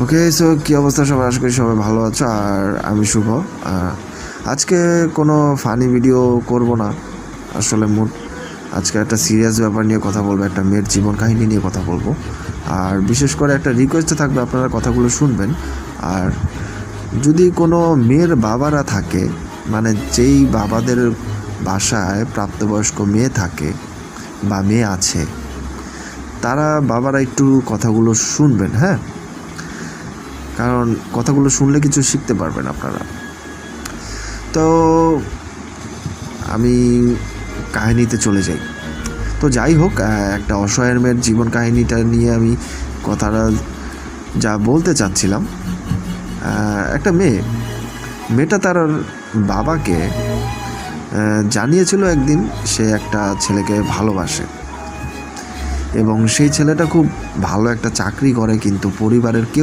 ওকে, so কী অবস্থা সবাই? আশা করি সবাই ভালো আছো। আর আমি শুভ। আজকে কোনো ফানি ভিডিও করব না, আসলে আজকে একটা সিরিয়াস ব্যাপার নিয়ে কথা বলবো, একটা মেয়ের জীবন কাহিনী নিয়ে কথা বলবো। আর বিশেষ করে একটা রিকোয়েস্টে থাকবে, আপনারা কথাগুলো শুনবেন। আর যদি কোনো মেয়ের বাবারা থাকে, মানে যেই বাবাদের বাসায় প্রাপ্তবয়স্ক মেয়ে থাকে বা মেয়ে আছে, তারা বাবারা একটু কথাগুলো শুনবেন, হ্যাঁ? কারণ কথাগুলো শুনলে কিছু শিখতে পারবেন আপনারা। তো আমি কাহিনীতে চলে যাই। তো যাই হোক, একটা অসহায়ের মেয়ের জীবন কাহিনীটা নিয়ে আমি কথাটা যা বলতে চাচ্ছিলাম, একটা মেয়েটা তার বাবাকে জানিয়েছিল একদিন সে একটা ছেলেকে ভালোবাসে, এবং সেই ছেলেটা খুব ভালো একটা চাকরি করে, কিন্তু পরিবারের কেউ